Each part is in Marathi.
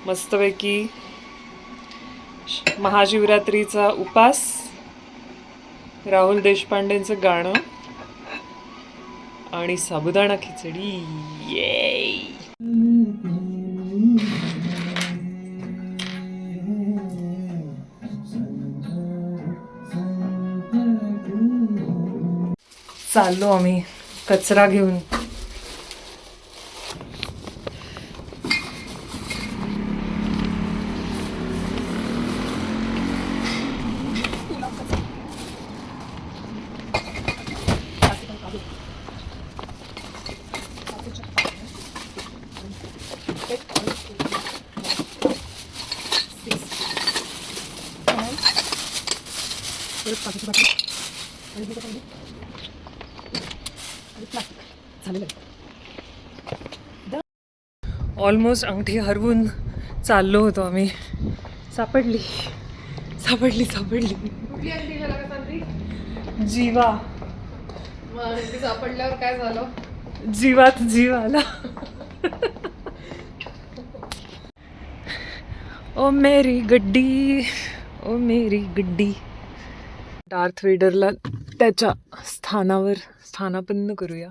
मस्तपैकी महाशिवरात्रीचा उपास, राहुल देशपांडेंचं गाणं आणि साबुदाणा खिचडी. ये चाललो आम्ही कचरा घेऊन. ऑलमोस्ट अंगठी हरवून चाललो होतो आम्ही. सापडली सापडली सापडली. जीवा. सापडल्यावर काय झालं? जीवात जीव आला. ओ मेरी गड्डी, ओ मेरी गड्डी. डार्थ वेडरला त्याच्या स्थानावर स्थानापन्न करूया.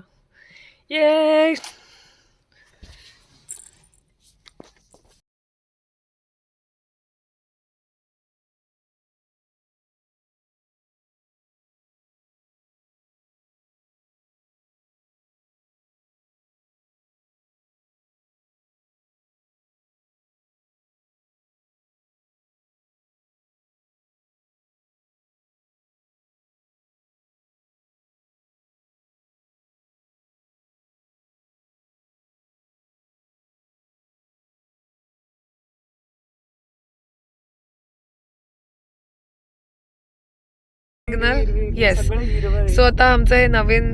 ये येस. सो आता आमचं हे नवीन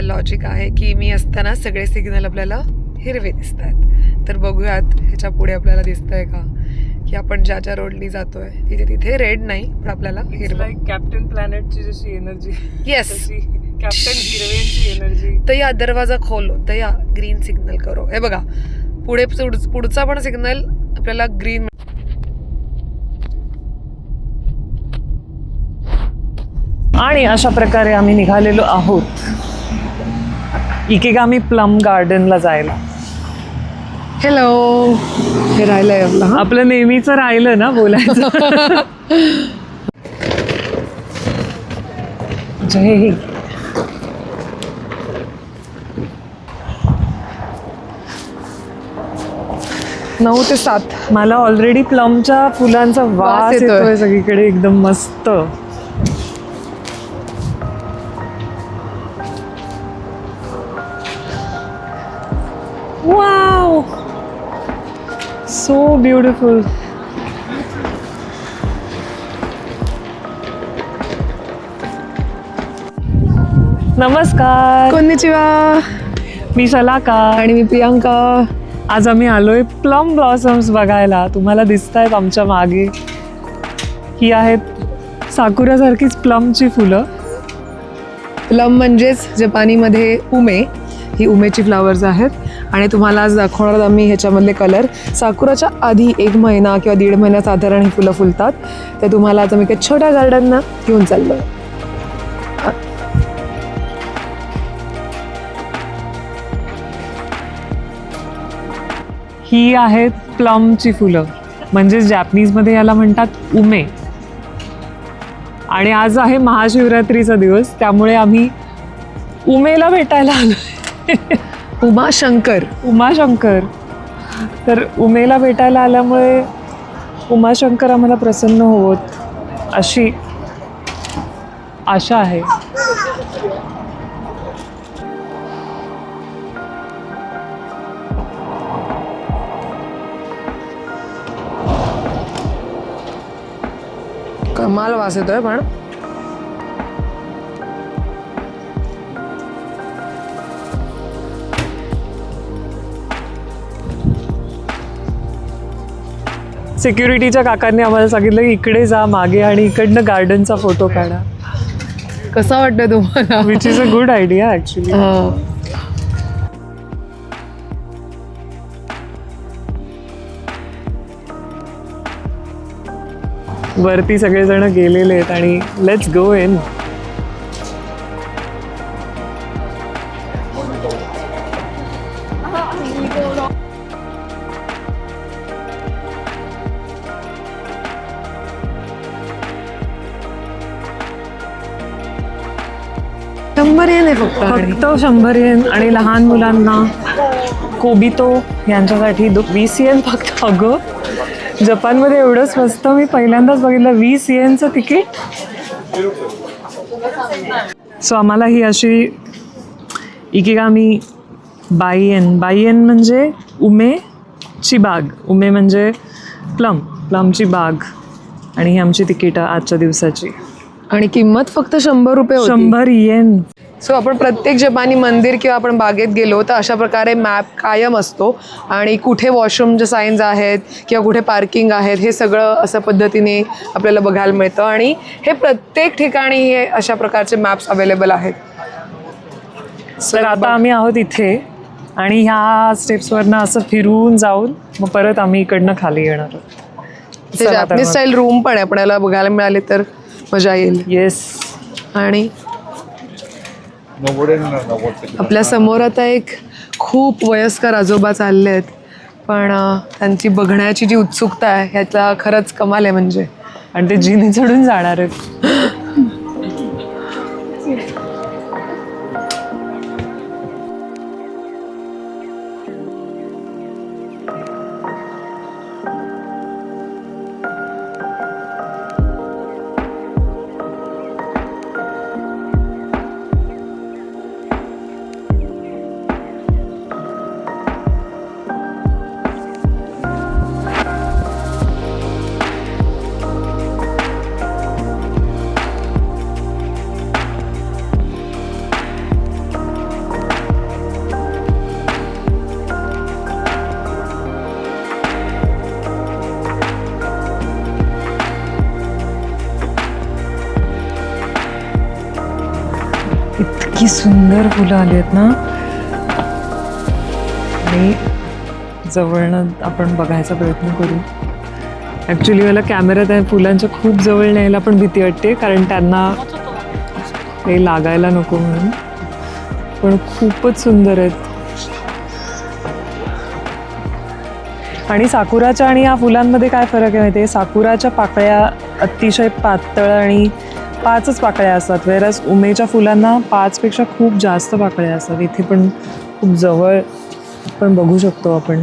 लॉजिक आहे की मी असताना सगळे सिग्नल आपल्याला हिरवे दिसत आहेत. तर बघूयात ह्याच्या पुढे आपल्याला दिसतंय का की आपण ज्या ज्या रोडनी जातोय तिथे तिथे रेड नाही पण आपल्याला हिरवं. कॅप्टन प्लॅनेटची जशी एनर्जी. येस. कॅप्टन हिरवेंची एनर्जी. तर या दरवाजा खोलो तर या ग्रीन सिग्नल करो. हे बघा पुढे पुढचा पण सिग्नल आपल्याला ग्रीन. आणि अशा प्रकारे आम्ही निघालेलो आहोत इकेगामी प्लम गार्डनला जायला. हॅलो. हे राहिलंय आपलं नेहमीच राहिलं ना बोलायचं. जय हिंद. नऊ ते 7. मला ऑलरेडी प्लमच्या फुलांचा वास येतोय सगळीकडे एकदम मस्त. Wow, so beautiful. नमस्कार. कोन्निचिवा. मी सलाका. आणि मी प्रियांका. आज आम्ही आलोय प्लम ब्लॉसम्स बघायला. तुम्हाला दिसत आहेत आमच्या मागे. ही आहेत साकुरासारखीच प्लमची फुलं. प्लम म्हणजेच जपानीमध्ये उमे. ही उमेची फ्लावर्स आहेत आणि तुम्हाला आज दाखवणार आम्ही ह्याच्यामधले कलर. साकुराच्या आधी 1 महिना किंवा 1.5 महिना साधारण ही फुलं फुलतात. ते तुम्हाला आता मी काही छोट्या गार्डनना घेऊन चाललो. ही आहेत प्लमची फुलं, म्हणजे जॅपनीजमध्ये याला म्हणतात उमे. आणि आज आहे महाशिवरात्रीचा दिवस, त्यामुळे आम्ही उमेला भेटायला आलोय. उमाशंकर. उमाशंकर. तर उमेला भेटायला आल्यामुळे उमाशंकर आम्हाला प्रसन्न होवोत अशी आशा आहे. कमाल वास येतोय पण. सिक्युरिटीच्या काकांनी आम्हाला सांगितलं की इकडे जा मागे आणि इकडनं गार्डनचा फोटो काढा. कसा वाटतोय तुम्हाला? Which is a good idea actually. वरती सगळेजण गेलेले आहेत आणि लेट्स गो इन. शंभर येन आहे फक्त आणि फक्त 100 येन आणि लहान मुलांना कोबितो यांच्यासाठी 20 येन फक्त. अगं जपानमध्ये एवढं स्वस्त मी पहिल्यांदाच बघितलं, 20 येनचं तिकीट. सो आम्हाला ही अशी इकिगामी बाईयन, बाईयन म्हणजे उमेची बाग, उमे म्हणजे प्लमची बाग, आणि ही आमची तिकीट आजच्या दिवसाची. आणि किंमत फक्त 100 रुपये होती. 100 येन. सो आपण प्रत्येक जपानी मंदिर किंवा आपण बागेत गेलो तर अशा प्रकारे मॅप कायम असतो आणि कुठे वॉशरूमचे साईन्स आहेत किंवा कुठे पार्किंग आहेत हे सगळं अशा पद्धतीने आपल्याला बघायला मिळतं. आणि हे प्रत्येक ठिकाणी हे अशा प्रकारचे मॅप्स अवेलेबल आहेत. तर आता आम्ही आहोत इथे आणि ह्या स्टेप्सवरनं असं फिरून जाऊन मग परत आम्ही इकडनं खाली येणार आहोत. ते जॅपनीज स्टाईल रूम पण आहे, आपल्याला बघायला मिळाले तर मजा येईल. येस. आणि आपल्या समोर आता एक खूप वयस्कर आजोबा चालले आहेत, पण त्यांची बघण्याची जी उत्सुकता आहे ह्याचा खरंच कमाल आहे. म्हणजे आणि ते जिने चढून जाणार आहेत. इतकी सुंदर फुलं आली आहेत ना, आणि जवळनं आपण बघायचा प्रयत्न करू. ॲक्च्युली मला कॅमेरा त्या फुलांच्या खूप जवळ न्यायला पण भीती वाटते, कारण त्यांना काही लागायला नको म्हणून. पण खूपच सुंदर आहेत. आणि साकुराच्या आणि या फुलांमध्ये काय फरक आहे माहिती आहे? साकुराच्या पाकळ्या अतिशय पातळ आणि 5च पाकळ्या असतात, वेरस उमेच्या फुलांना 5पेक्षा खूप जास्त पाकळ्या असतात. इथे पण खूप जवळ पण बघू शकतो आपण.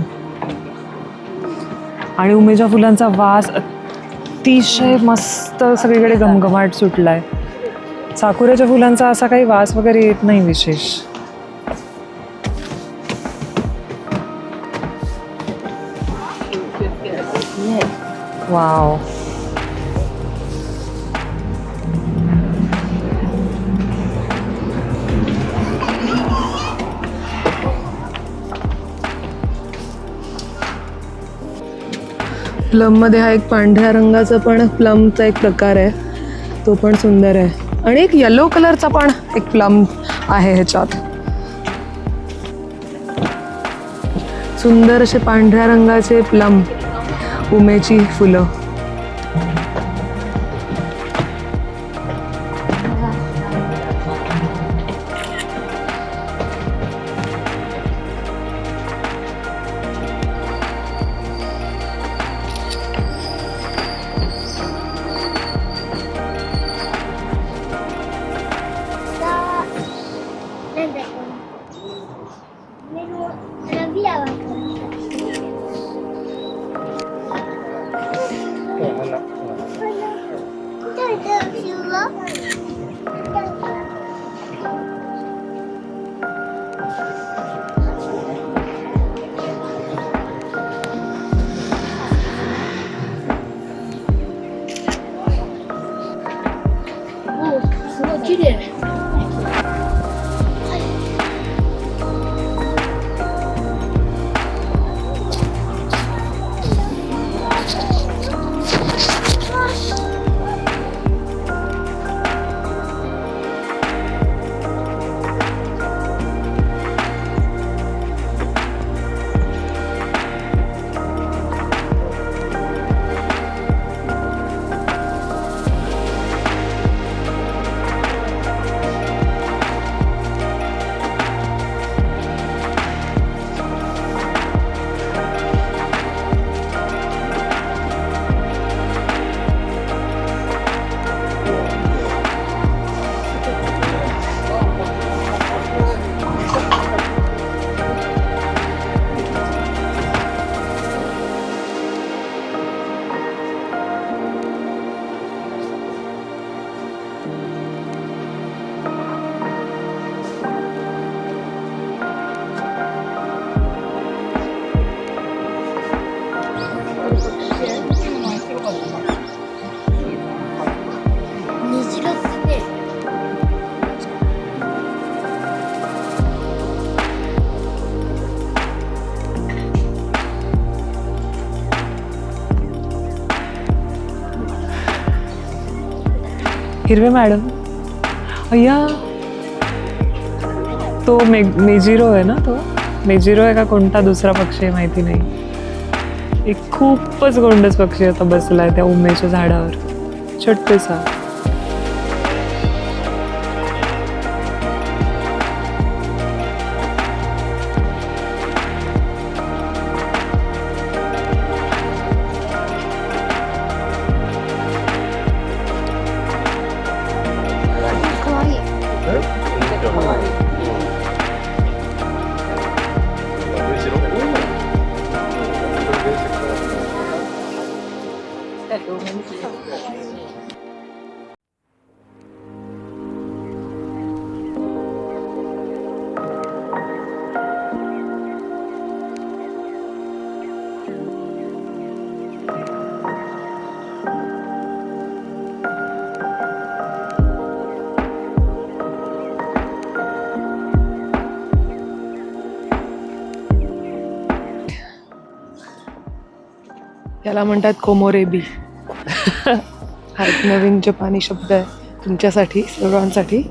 आणि उमेच्या फुलांचा वास अतिशय मस्त सगळीकडे घमघमाट सुटलाय. साकुराच्या फुलांचा असा काही वास वगैरे येत नाही विशेष. वाव. प्लममध्ये हा एक पांढऱ्या रंगाचा पण प्लमचा एक प्रकार आहे, तो पण सुंदर आहे. आणि एक येलो कलरचा पण एक प्लम आहे ह्याच्यात. सुंदर असे पांढऱ्या रंगाचे प्लम, उमेची फुलं. हिरवे मॅडम अय्या तो मेजिरो आहे ना, तो मेजिरो आहे का कोणता दुसरा पक्षी आहे माहिती नाही. एक खूपच गोंडस पक्षी आता बसलाय त्या उमेच्या झाडावर, छोटेसा. याला म्हणतात कोमोरेबी. हा एक नवीन जपानी शब्द आहे तुमच्यासाठी, सर्वांसाठी.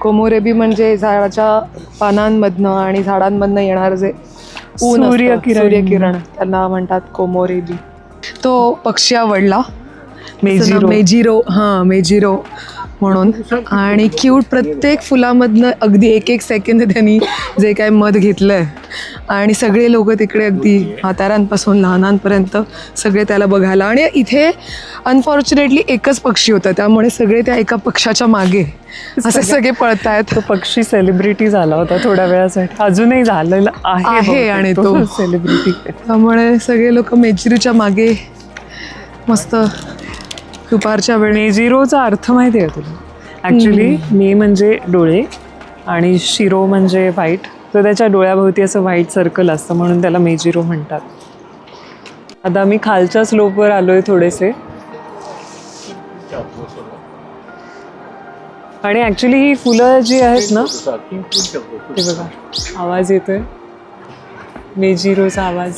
कोमोरेबी म्हणजे झाडाच्या पानांमधनं आणि झाडांमधनं येणार जे ऊन असतं, सूर्यकिरण, त्यांना म्हणतात कोमोरेबी. तो पक्षी आवडला, मेजिरो. हां, मेजिरो म्हणून. आणि क्यूट, प्रत्येक फुलामधनं अगदी एक एक सेकंद त्यांनी जे काय मध घेतलंय. आणि सगळे लोक तिकडे अगदी म्हाताऱ्यांपासून लहानांपर्यंत सगळे त्याला बघायला. आणि इथे अनफॉर्च्युनेटली एकच पक्षी होता, त्यामुळे सगळे त्या एका पक्षाच्या मागे असे सगळे पळतायत. तो पक्षी सेलिब्रिटी झाला होता थोड्या वेळासाठी, अजूनही झालेला आहे आणि तो सेलिब्रिटी. त्यामुळे सगळे लोक मेजिरोच्या मागे मस्त दुपारच्या वेळी. मेजिरोचा अर्थ माहिती आहे तुला? ॲक्च्युली मे म्हणजे डोळे आणि शिरो म्हणजे व्हाईट, तर त्याच्या डोळ्याभोवती असं व्हाईट सर्कल असतं म्हणून त्याला मेजिरो म्हणतात. आता मी खालच्या स्लोपवर आलोय थोडेसे. आणि ॲक्च्युली ही फुलं जी आहेत ना, ते बघा आवाज येतोय, मेजिरोचा आवाज.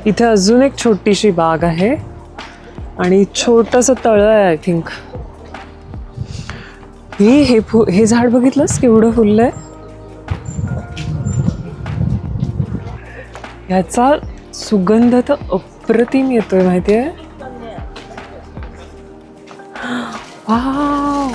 इथे अजून एक छोटीशी बाग आहे आणि छोटंसं तळं आहे आय थिंक. हे झाड बघितलंस केवढं फुललंय? ह्याचा सुगंध तर अप्रतिम येतोय माहितीये. वाव,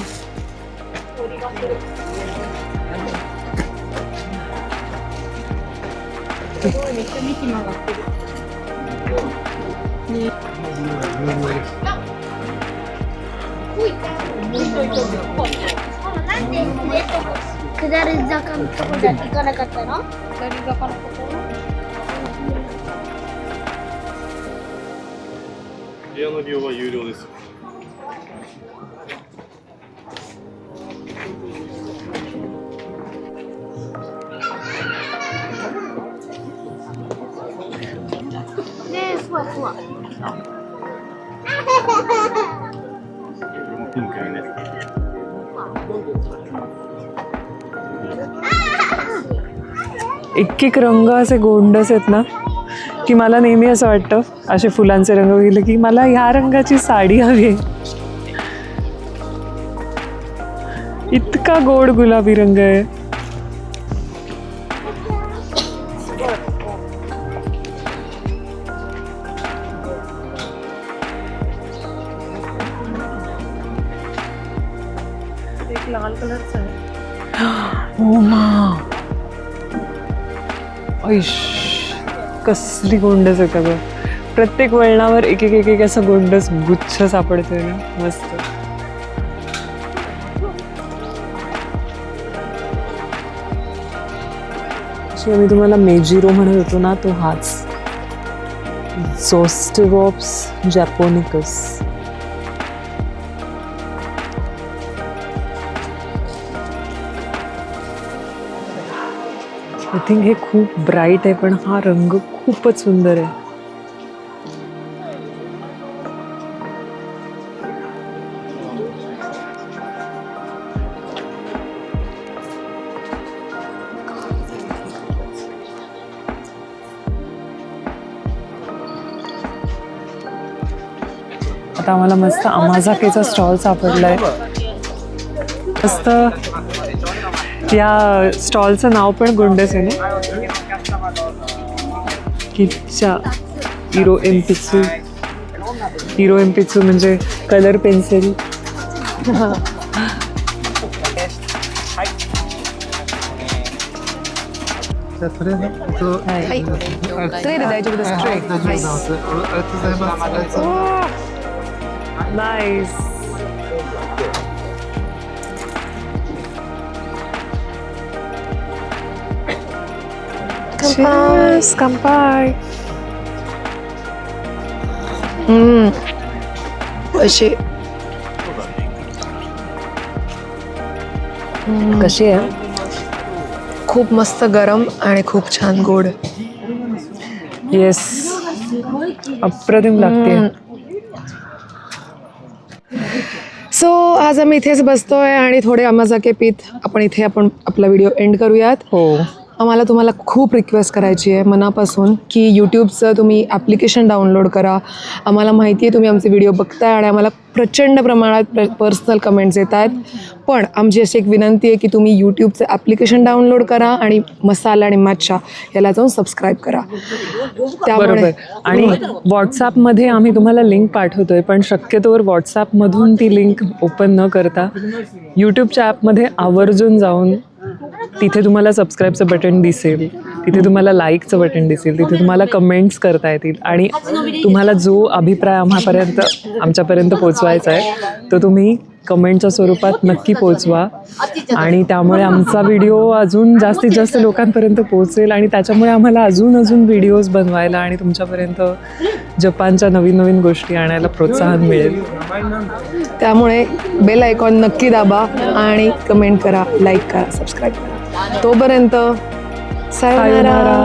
एक रंग असे गोंडस आहेत ना, की मला नेहमी असं वाटतं असे फुलांचे रंग बघितले की मला ह्या रंगाची साडी हवी. इतका गोड गुलाबी रंग आहे. एक लाल कलरचा आहे. ओ मा, ऐश, कसली गोंडस आहे का. प्रत्येक वळणावर एक एक एक एक असं गोंडस गुच्छ सापडतोय ना, मस्त. मी तुम्हाला मेजिरो म्हणत होतो ना, तो हाच झोस्टेरॉप्स जॅपोनिकस. आय थिंक हे खूप ब्राईट आहे, पण हा रंग खूपच सुंदर आहे. आता आम्हाला मस्त अमाझाकेचा स्टॉल सापडला आहे. मस्त या स्टॉलचं नाव पण गोंडस आहे ना, किच्चा हिरो एम्पित्सू. हिरो एम्पित्सू म्हणजे कलर पेन्सिल. नाईस. Cheers, कंपाय. असे कशी आहे? खूप मस्त गरम आणि खूप छान गोड. येस, अप्रतिम लागते. सो आज आम्ही इथेच बसतोय आणि थोडे अमाझाके पीत आपण आपला व्हिडिओ एंड करूयात. हो, आम्हाला तुम्हाला खूप रिक्वेस्ट करायची आहे मनापासून की यूट्यूबचं तुम्ही ॲप्लिकेशन डाउनलोड करा. आम्हाला माहिती आहे तुम्ही आमचे व्हिडिओ बघताय आणि आम्हाला प्रचंड प्रमाणात पर्सनल कमेंट्स येत आहेत, पण आमची अशी एक विनंती आहे की तुम्ही यूट्यूबचं ॲप्लिकेशन डाउनलोड करा आणि मसाला आणि मच्छा याला जाऊन सबस्क्राईब करा. बरोबर. आणि व्हॉट्सॲपमध्ये आम्ही तुम्हाला लिंक पाठवतोय, पण शक्यतोवर व्हॉट्सॲपमधून ती लिंक ओपन न करता यूट्यूबच्या ॲपमध्ये आवर्जून जाऊन तिथे तुम्हाला सबस्क्राईबचं बटन दिसेल, तिथे तुम्हाला लाईकचं बटन दिसेल, तिथे तुम्हाला कमेंट्स करता येतील आणि तुम्हाला जो अभिप्राय आमच्यापर्यंत पोचवायचा आहे तो तुम्ही कमेंटच्या स्वरूपात नक्की पोचवा. आणि त्यामुळे आमचा व्हिडिओ अजून जास्तीत जास्त लोकांपर्यंत पोचेल आणि त्याच्यामुळे आम्हाला अजून व्हिडिओज बनवायला आणि तुमच्यापर्यंत जपानच्या नवीन गोष्टी आणायला प्रोत्साहन मिळेल. त्यामुळे बेल आयकॉन नक्की दाबा आणि कमेंट करा, लाईक करा, सबस्क्राईब करा. तोपर्यंत सायोनारा.